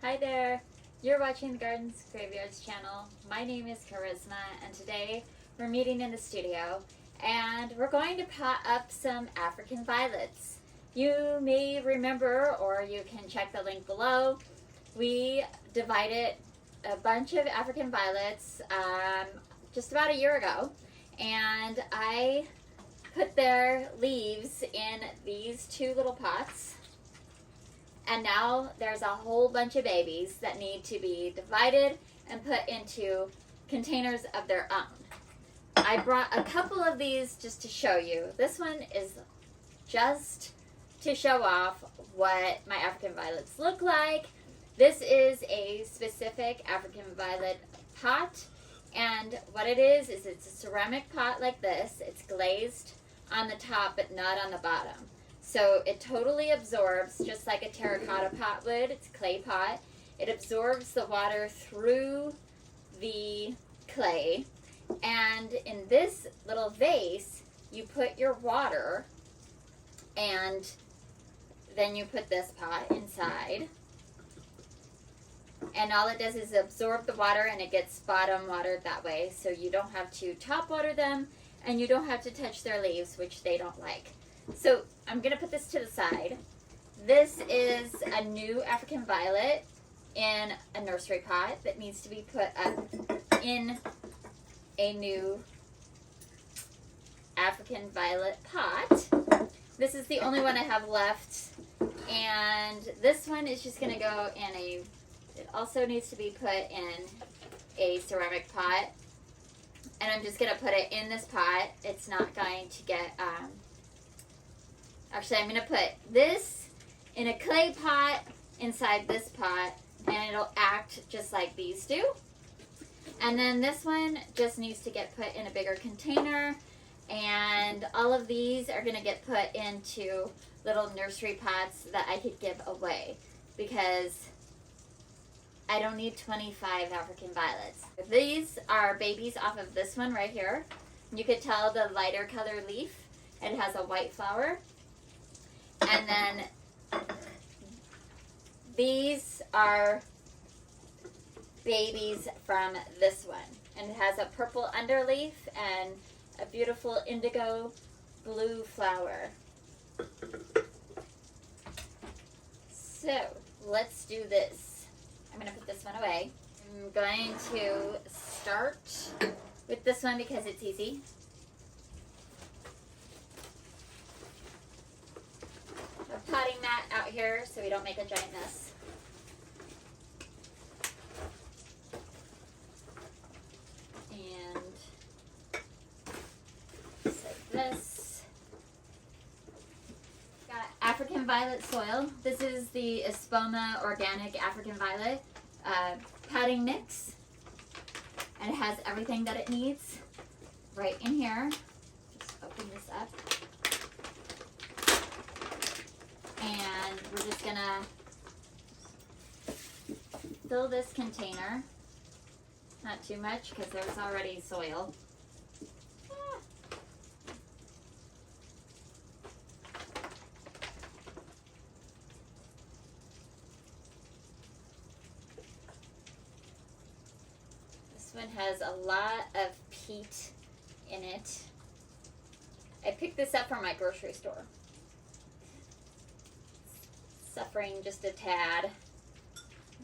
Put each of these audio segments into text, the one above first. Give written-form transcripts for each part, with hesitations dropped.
Hi there, you're watching the Gardens Graveyards channel. My name is Charisma and today we're meeting in the studio and we're going to pot up some African violets. You may remember, or you can check the link below, we divided a bunch of African violets just about a year ago, and I put their leaves in these two little pots. And now there's a whole bunch of babies that need to be divided and put into containers of their own. I brought a couple of these just to show you. This one is just to show off what my African violets look like. This is a specific African violet pot, and what it is it's a ceramic pot like this. It's glazed on the top but not on the bottom. So it totally absorbs, just like a terracotta pot would. It's a clay pot. It absorbs the water through the clay. And in this little vase, you put your water, and then you put this pot inside. And all it does is absorb the water, and it gets bottom watered that way. So you don't have to top water them, and you don't have to touch their leaves, which they don't like. So I'm going to put this to the side. This is a new African violet in a nursery pot that needs to be put up in a new African violet pot. This is the only one I have left, and this one is just going to go in it also needs to be put in a ceramic pot, and I'm just going to put it in this pot. It's not going to get actually, I'm going to put this in a clay pot inside this pot, and it'll act just like these do. And then this one just needs to get put in a bigger container, and all of these are going to get put into little nursery pots that I could give away, because I don't need 25 African violets. These are babies off of this one right here. You could tell the lighter color leaf. It has a white flower. And then these are babies from this one. And it has a purple underleaf and a beautiful indigo blue flower. So let's do this. I'm going to put this one away. I'm going to start with this one because it's easy. Potting mat out here so we don't make a giant mess. And just like this. Got African violet soil. This is the Espoma Organic African Violet potting mix. And it has everything that it needs right in here. Just open this up. And we're just gonna fill this container. Not too much because there's already soil. This one has a lot of peat in it. I picked this up from my grocery store. Suffering just a tad.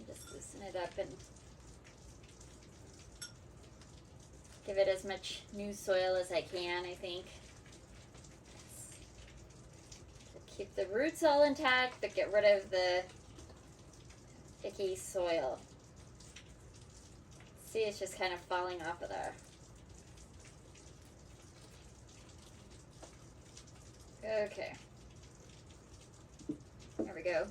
Just loosen it up and give it as much new soil as I can, I think. So keep the roots all intact, but get rid of the icky soil. See, it's just kind of falling off of there. Okay. There we go.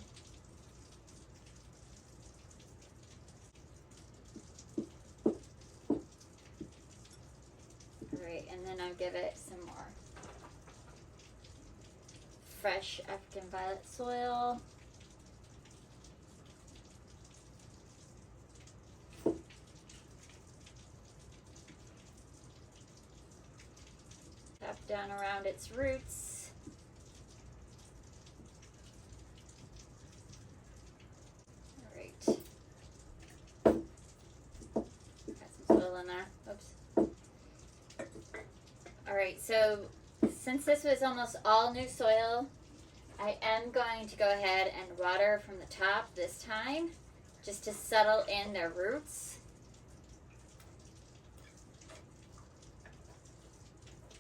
Alright, and then I'll give it some more fresh African violet soil. Tap down around its roots. Alright, so since this was almost all new soil, I am going to go ahead and water from the top this time, just to settle in their roots.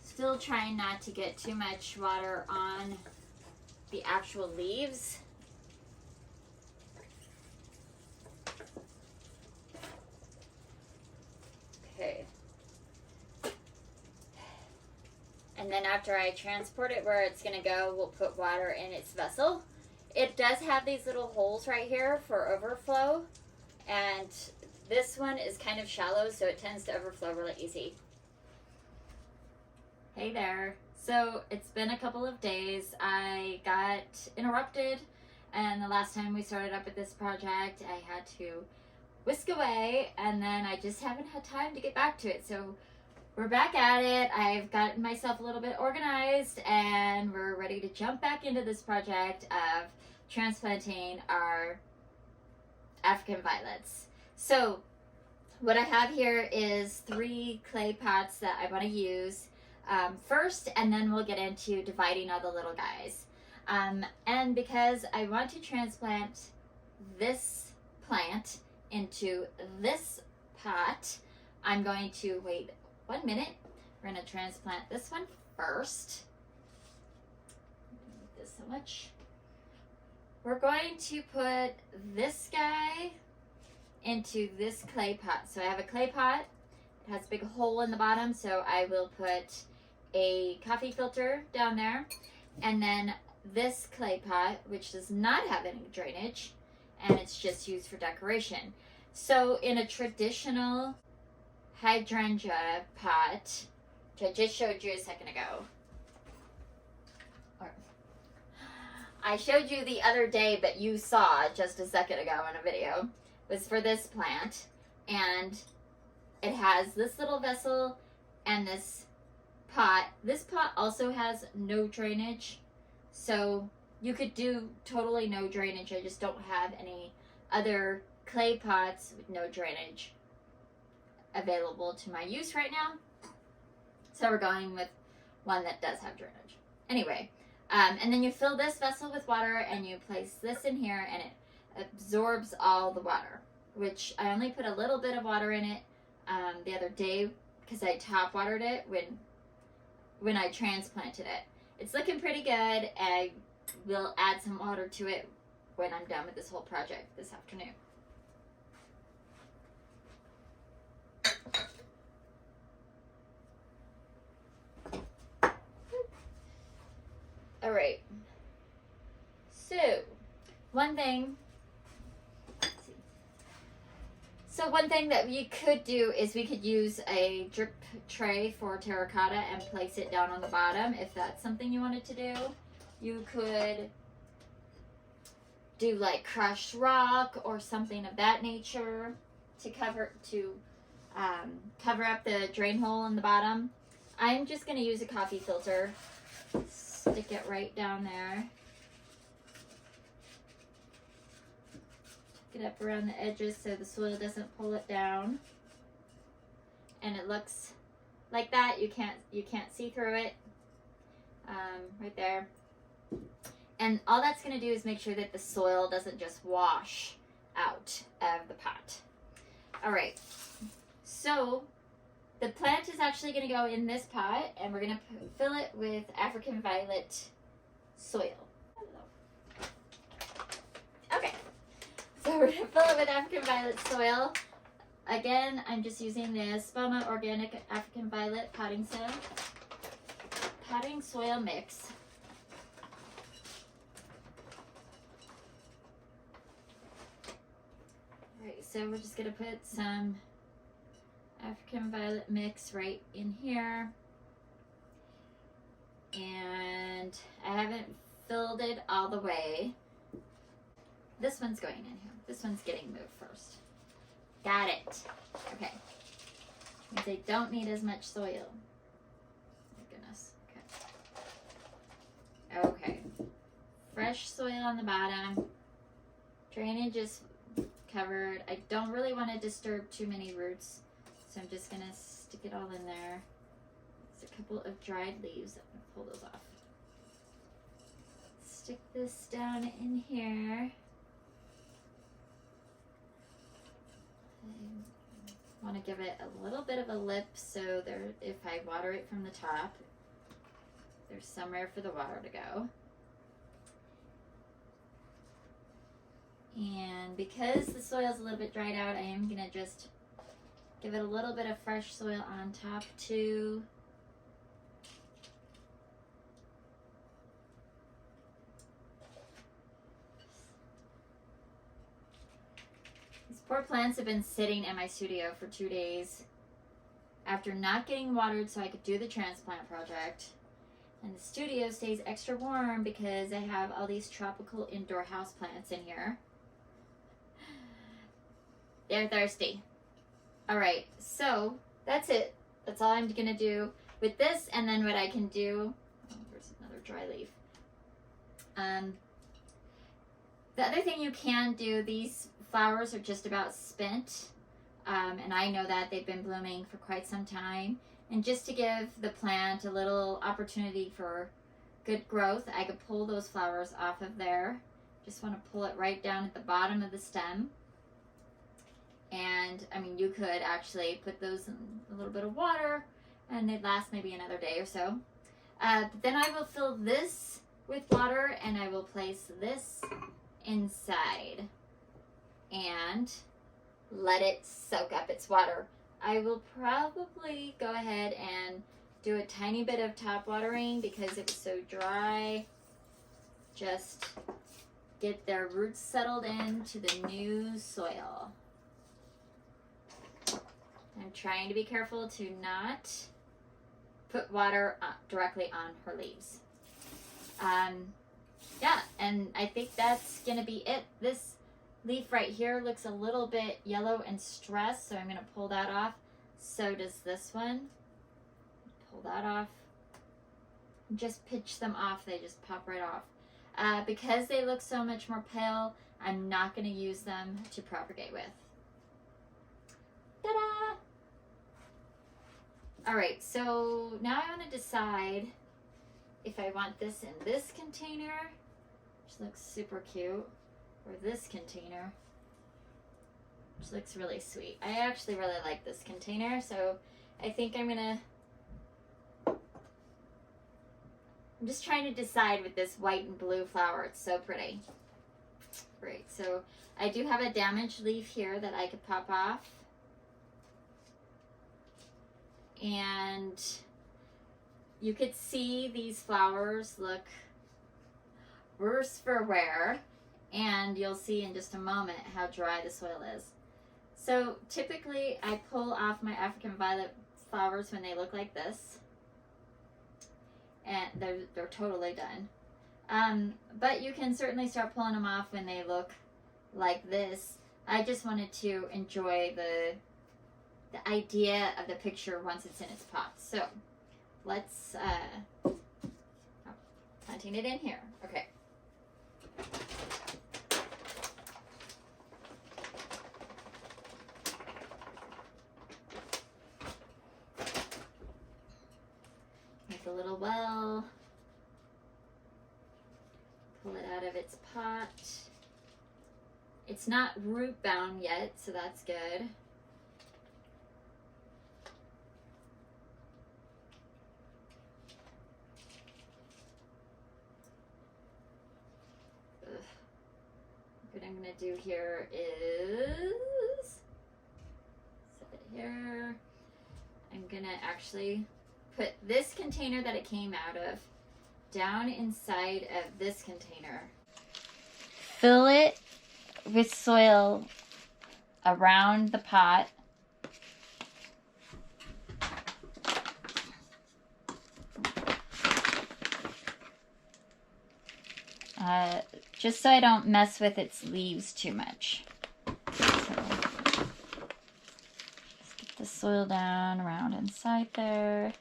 Still trying not to get too much water on the actual leaves. Okay. And then after I transport it where it's going to go, we'll put water in its vessel. It does have these little holes right here for overflow. And this one is kind of shallow, so it tends to overflow really easy. Hey there. So it's been a couple of days. I got interrupted, and the last time we started up with this project, I had to whisk away, and then I just haven't had time to get back to it. So we're back at it. I've gotten myself a little bit organized, and we're ready to jump back into this project of transplanting our African violets. So what I have here is 3 clay pots that I want to use first, and then we'll get into dividing all the little guys. And because I want to transplant this plant into this pot, I'm going to wait 1 minute. We're going to transplant this one first. Move this so much. We're going to put this guy into this clay pot. So I have a clay pot. It has a big hole in the bottom, so I will put a coffee filter down there. And then this clay pot, which does not have any drainage, and it's just used for decoration. So in a traditional hydrangea pot, which I just showed you a second ago, or I showed you the other day but you saw just a second ago in a video, was for this plant, and it has this little vessel and this pot. This pot also has no drainage, so you could do totally no drainage. I just don't have any other clay pots with no drainage available to my use right now, so we're going with one that does have drainage. Anyway, and then you fill this vessel with water, and you place this in here, and it absorbs all the water, which I only put a little bit of water in it the other day because I top watered it when I transplanted it. It's looking pretty good. I will add some water to it when I'm done with this whole project this afternoon. All right. So, one thing that we could do is we could use a drip tray for terracotta and place it down on the bottom if that's something you wanted to do. You could do like crushed rock or something of that nature to cover up the drain hole in the bottom. I'm just going to use a coffee filter. Stick it right down there. Get up around the edges so the soil doesn't pull it down. And it looks like that. You can't see through it. Right there. And all that's going to do is make sure that the soil doesn't just wash out of the pot. All right. So the plant is actually going to go in this pot, and we're going to fill it with African violet soil. Okay. So we're going to fill it with African violet soil. Again, I'm just using the Spoma Organic African Violet potting soil mix. Alright, so we're just going to put some African violet mix right in here. And I haven't filled it all the way. This one's going in here. This one's getting moved first. Got it. Okay. Means they don't need as much soil. My goodness. Okay. Okay. Fresh soil on the bottom. Drainage is covered. I don't really want to disturb too many roots, so I'm just going to stick it all in there. There's a couple of dried leaves. I'm going to pull those off. Stick this down in here. I want to give it a little bit of a lip so there, if I water it from the top, there's somewhere for the water to go. And because the soil's a little bit dried out, I am going to just give it a little bit of fresh soil on top too. These poor plants have been sitting in my studio for 2 days after not getting watered so I could do the transplant project. And the studio stays extra warm because I have all these tropical indoor house plants in here. They're thirsty. All right, so that's it. That's all I'm gonna do with this, and then what I can do, oh, there's another dry leaf. The other thing you can do, these flowers are just about spent, and I know that they've been blooming for quite some time. And just to give the plant a little opportunity for good growth, I could pull those flowers off of there. Just want to pull it right down at the bottom of the stem. And I mean, you could actually put those in a little bit of water and they'd last maybe another day or so. Then I will fill this with water and I will place this inside and let it soak up its water. I will probably go ahead and do a tiny bit of top watering because it was so dry. Just get their roots settled into the new soil. I'm trying to be careful to not put water directly on her leaves. Yeah, and I think that's gonna be it. This leaf right here looks a little bit yellow and stressed, so I'm gonna pull that off. So does this one. Pull that off. Just pitch them off, they just pop right off. Because they look so much more pale, I'm not gonna use them to propagate with. Ta-da! All right, so now I want to decide if I want this in this container, which looks super cute, or this container, which looks really sweet. I actually really like this container, so I think I'm just trying to decide with this white and blue flower. It's so pretty. Great, so I do have a damaged leaf here that I could pop off. And you could see these flowers look worse for wear, and you'll see in just a moment how dry the soil is. So typically I pull off my African violet flowers when they look like this, and they're totally done. But you can certainly start pulling them off when they look like this. I just wanted to enjoy the idea of the picture once it's in its pot. So let's planting it in here. Okay. Make a little well. Pull it out of its pot. It's not root bound yet, so that's good. What I'm going to do here is set it here. I'm going to actually put this container that it came out of down inside of this container. Fill it with soil around the pot. Just so I don't mess with its leaves too much. So, just get the soil down around inside there.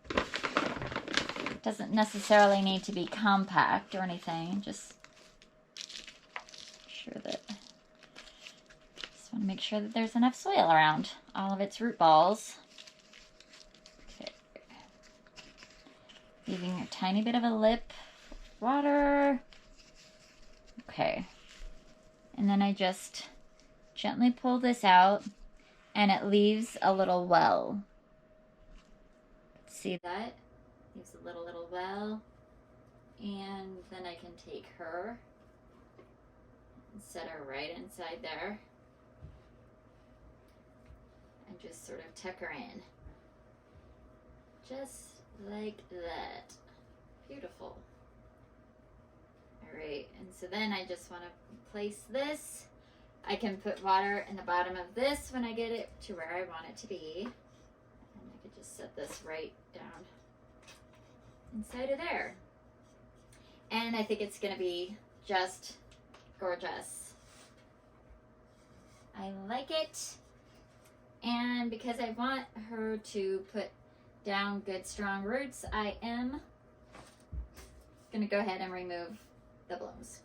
It doesn't necessarily need to be compact or anything, just want to make sure that there's enough soil around all of its root balls. Okay. Leaving a tiny bit of a lip, water. Okay. And then I just gently pull this out and it leaves a little well. See that? Leaves a little well. And then I can take her and set her right inside there. And just sort of tuck her in. Just like that. Beautiful. Alright, and so then I just want to place this. I can put water in the bottom of this when I get it to where I want it to be. And I could just set this right down inside of there. And I think it's going to be just gorgeous. I like it. And because I want her to put down good strong roots, I am going to go ahead and remove the blooms.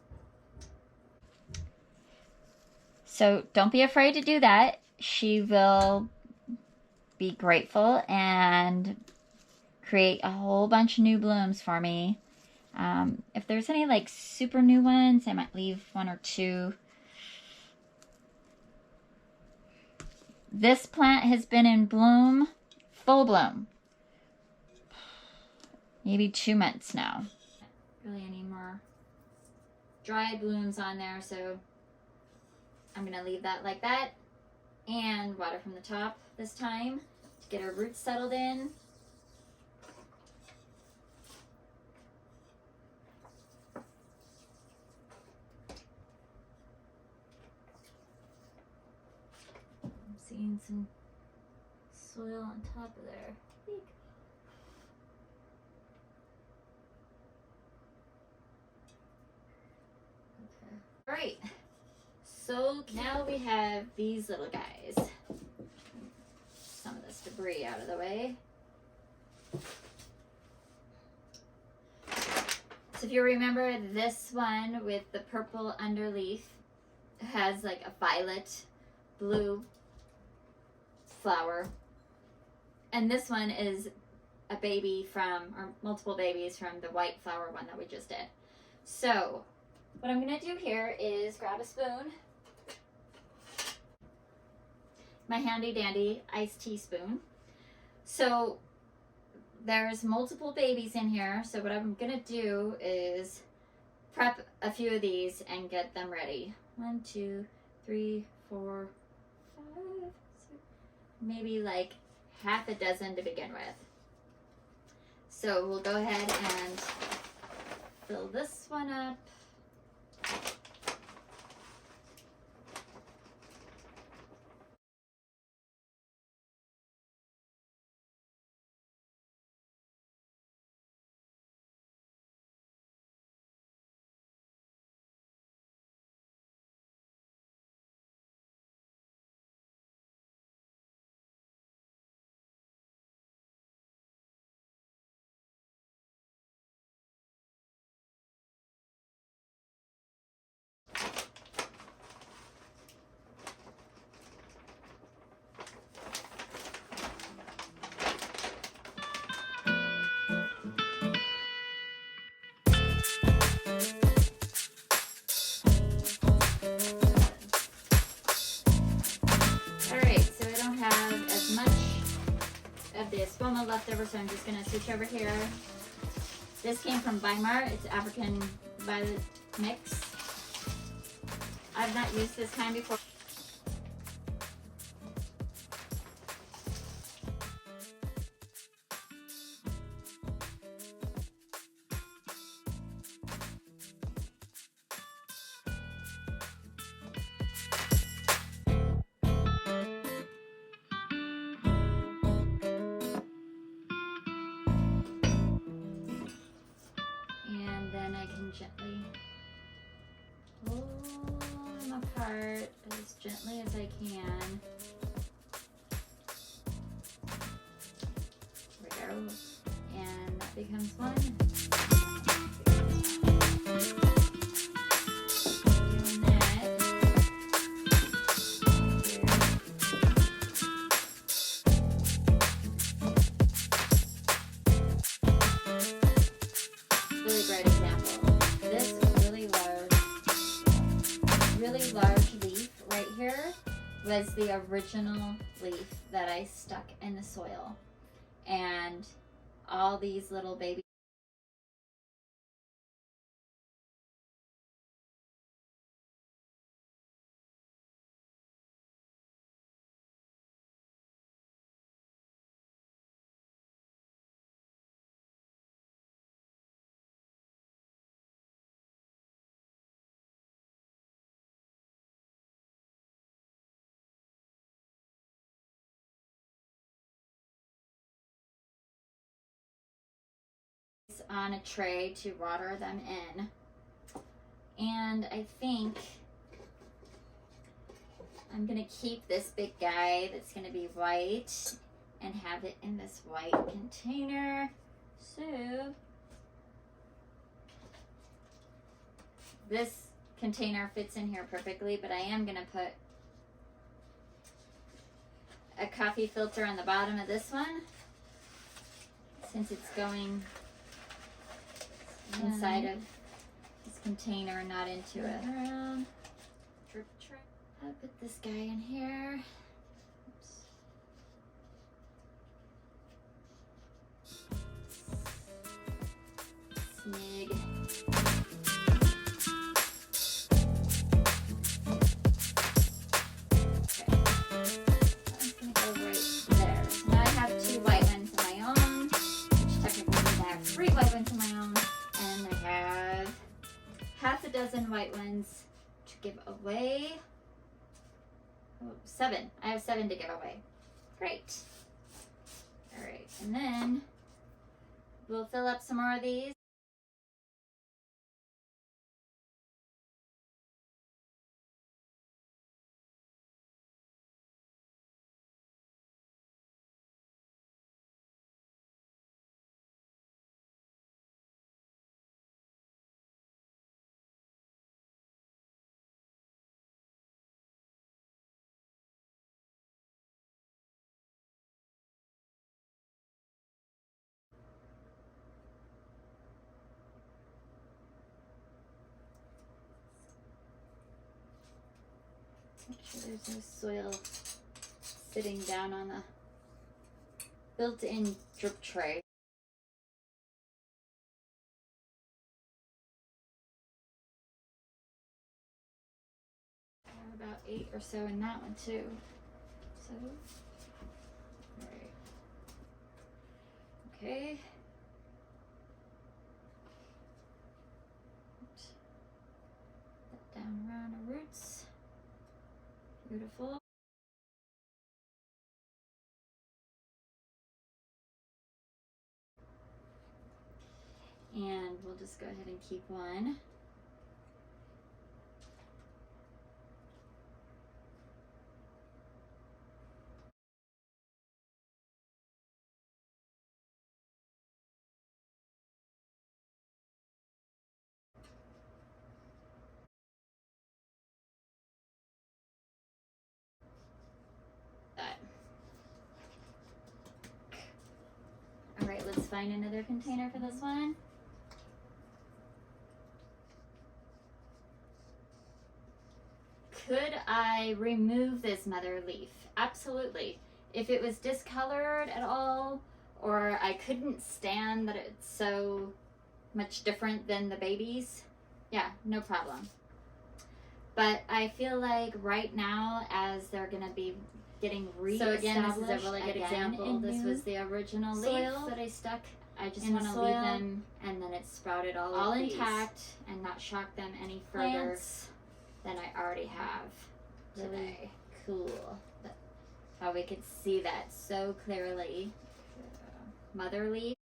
So don't be afraid to do that. She will be grateful and create a whole bunch of new blooms for me. If there's any like super new ones, I might leave one or two. This plant has been in bloom, full bloom, maybe 2 months now. Really any more dry blooms on there, so I'm gonna leave that like that, and water from the top this time to get her roots settled in. I'm seeing some soil on top of there. All right, so now we have these little guys. Some of this debris out of the way. So if you remember, this one with the purple underleaf has like a violet blue flower. And this one is a baby from, or multiple babies from the white flower one that we just did. So what I'm going to do here is grab a spoon, my handy dandy iced tea spoon. So there's multiple babies in here, so what I'm going to do is prep a few of these and get them ready. 1, 2, 3, 4, 5, 6, maybe like half a dozen to begin with. So we'll go ahead and fill this one up. Of the espoma left over, so I'm just going to switch over here. This came from Weimar. It's African Violet Mix. I've not used this kind before. Gently pull them apart as gently as I can. There we go. And that becomes one. Doing that. Here. right here was the original leaf that I stuck in the soil. And all these little babies on a tray to water them in. And I think I'm gonna keep this big guy that's gonna be white and have it in this white container. So this container fits in here perfectly, but I am gonna put a coffee filter on the bottom of this one since it's going inside of this container, not into it. Around. Drip tray. I'll put this guy in here. Oops. Snig. Dozen white ones to give away. Oh, 7. I have 7 to give away. Great. All right, and then we'll fill up some more of these. Make sure there's no soil sitting down on the built-in drip tray. About 8 or so in that one too. So, all right. Okay. Put that down around the roots. Beautiful. And we'll just go ahead and keep one. All right, let's find another container for this one. Could I remove this mother leaf? Absolutely. If it was discolored at all, or I couldn't stand that it's so much different than the babies, yeah, no problem. But I feel like right now, as they're gonna be getting reestablished, so again, this is a really good example. This was the original leaf that I stuck. I just want to leave them, and then it's sprouted all intact and not shock them any further than I already have today. Really cool. How we could see that so clearly. Mother leaf.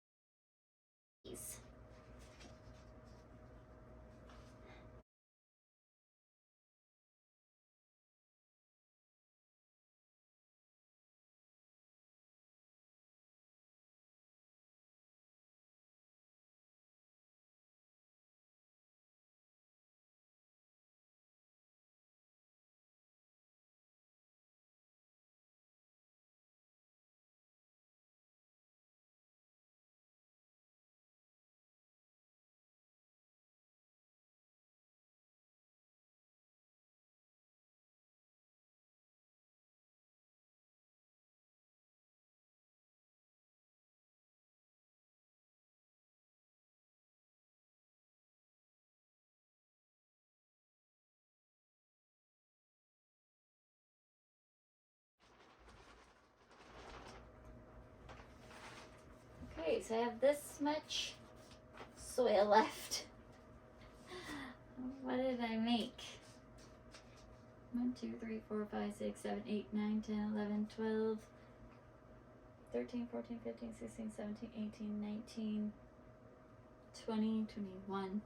so I have this much soil left. What did I make? 1, 2, 3, 4, 5, 6, 7, 8, 9, 10, 11, 12, 13, 14, 15, 16, 17, 18, 19, 20, 21,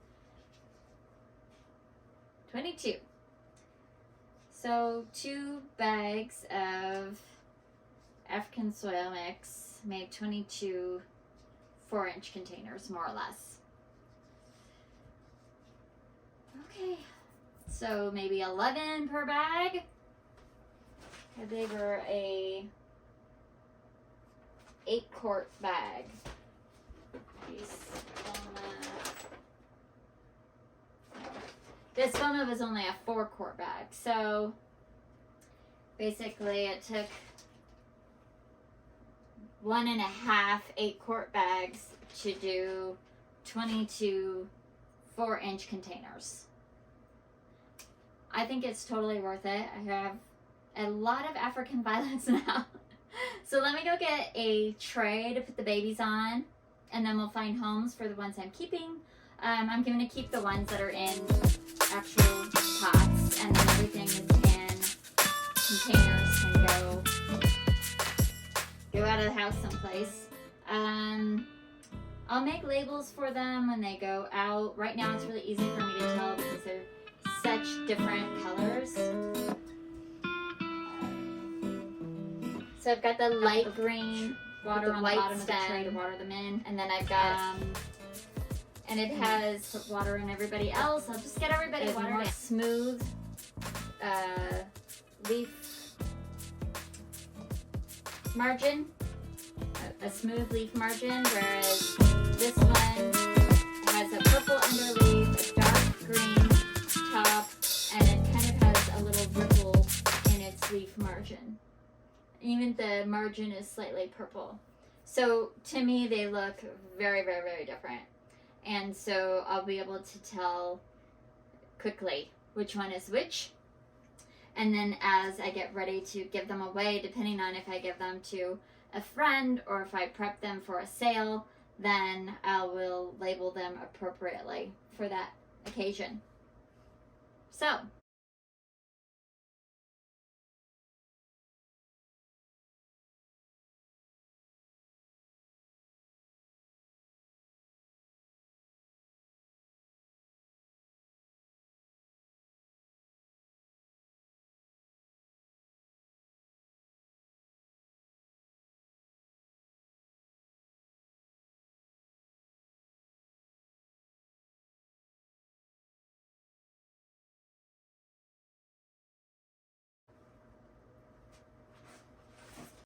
22. So 2 bags of African soil mix made 22 4-inch containers, more or less. Okay, so maybe 11 per bag. They were a 8-quart bag. This Foma was only a 4-quart bag. So basically it took 1.5 8-quart bags to do 22 4-inch containers. I think it's totally worth it. I have a lot of African violets now. So let me go get a tray to put the babies on, and then we'll find homes for the ones I'm keeping. I'm going to keep the ones that are in actual pots, and then everything is in containers can go out of the house someplace. I'll make labels for them when they go out. Right now it's really easy for me to tell because they're such different colors. So I've got the light green water on the bottom of the tray to water them in, and then I've got and it has water in everybody else. I'll just get everybody watered in. Smooth leaf margin, a smooth leaf margin, whereas this one has a purple underleaf, a dark green top, and it kind of has a little ripple in its leaf margin. Even the margin is slightly purple. So to me, they look very, very, very different. And so I'll be able to tell quickly which one is which. And then as I get ready to give them away, depending on if I give them to a friend or if I prep them for a sale, then I will label them appropriately for that occasion. So